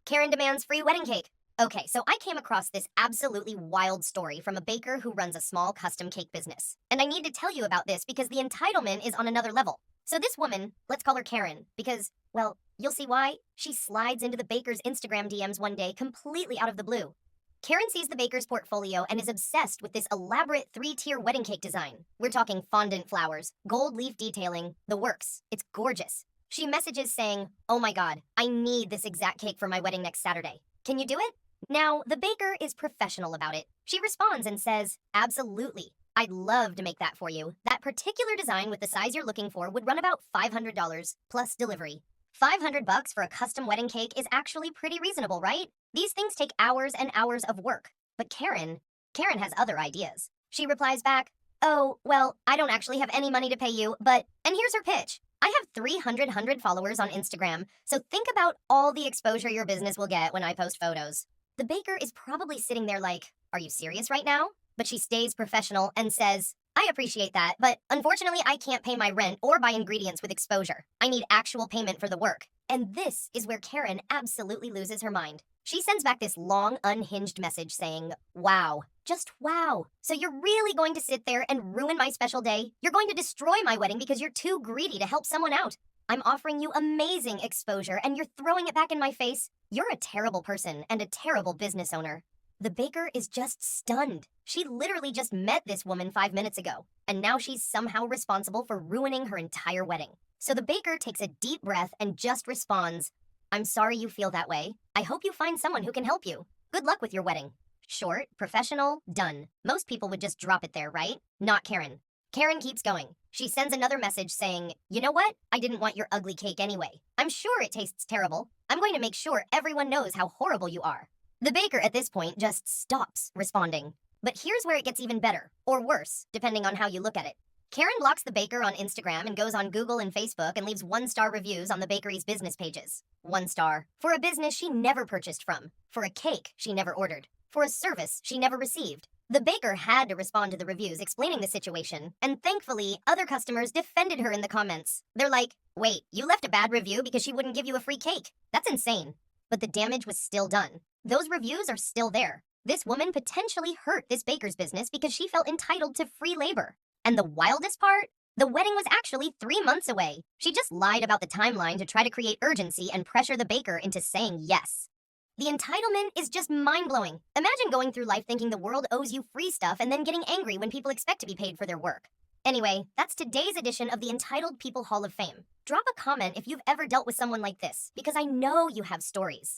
Karen demands free wedding cake. Okay, so I came across this absolutely wild story from a baker who runs a small custom cake business. And I need to tell you about this because the entitlement is on another level. So this woman, let's call her Karen, because, well, you'll see why. She slides into the baker's Instagram DMs one day completely out of the blue. Karen sees the baker's portfolio and is obsessed with this elaborate three-tier wedding cake design. We're talking fondant flowers, gold leaf detailing, the works. It's gorgeous. She messages saying, "Oh my god, I need this exact cake for my wedding next Saturday. Can you do it?" Now, the baker is professional about it. She responds and says, "Absolutely. I'd love to make that for you. That particular design with the size you're looking for would run about $500 plus delivery." $500 for a custom wedding cake is actually pretty reasonable, right? These things take hours and hours of work. But Karen has other ideas. She replies back, "Oh, well, I don't actually have any money to pay you, but," and here's her pitch. "I have 300 followers on Instagram, so think about all the exposure your business will get when I post photos." The baker is probably sitting there like, "Are you serious right now?" But she stays professional and says, "I appreciate that, but unfortunately I can't pay my rent or buy ingredients with exposure. I need actual payment for the work." And this is where Karen absolutely loses her mind. She sends back this long, unhinged message saying, "Wow, just wow. So you're really going to sit there and ruin my special day? You're going to destroy my wedding because you're too greedy to help someone out. I'm offering you amazing exposure and you're throwing it back in my face? You're a terrible person and a terrible business owner." The baker is just stunned. She literally just met this woman 5 minutes ago, and now she's somehow responsible for ruining her entire wedding. So the baker takes a deep breath and just responds, "I'm sorry you feel that way. I hope you find someone who can help you. Good luck with your wedding." Short, professional, done. Most people would just drop it there, right? Not Karen. Karen keeps going. She sends another message saying, "You know what? I didn't want your ugly cake anyway. I'm sure it tastes terrible. I'm going to make sure everyone knows how horrible you are." The baker at this point just stops responding. But here's where it gets even better, or worse, depending on how you look at it. Karen blocks the baker on Instagram and goes on Google and Facebook and leaves one-star reviews on the bakery's business pages. 1 star. For a business she never purchased from. For a cake she never ordered. For a service she never received. The baker had to respond to the reviews explaining the situation, and thankfully, other customers defended her in the comments. They're like, "Wait, you left a bad review because she wouldn't give you a free cake? That's insane." But the damage was still done. Those reviews are still there. This woman potentially hurt this baker's business because she felt entitled to free labor. And the wildest part? The wedding was actually 3 months away. She just lied about the timeline to try to create urgency and pressure the baker into saying yes. The entitlement is just mind-blowing. Imagine going through life thinking the world owes you free stuff and then getting angry when people expect to be paid for their work. Anyway, that's today's edition of the Entitled People Hall of Fame. Drop a comment if you've ever dealt with someone like this, because I know you have stories.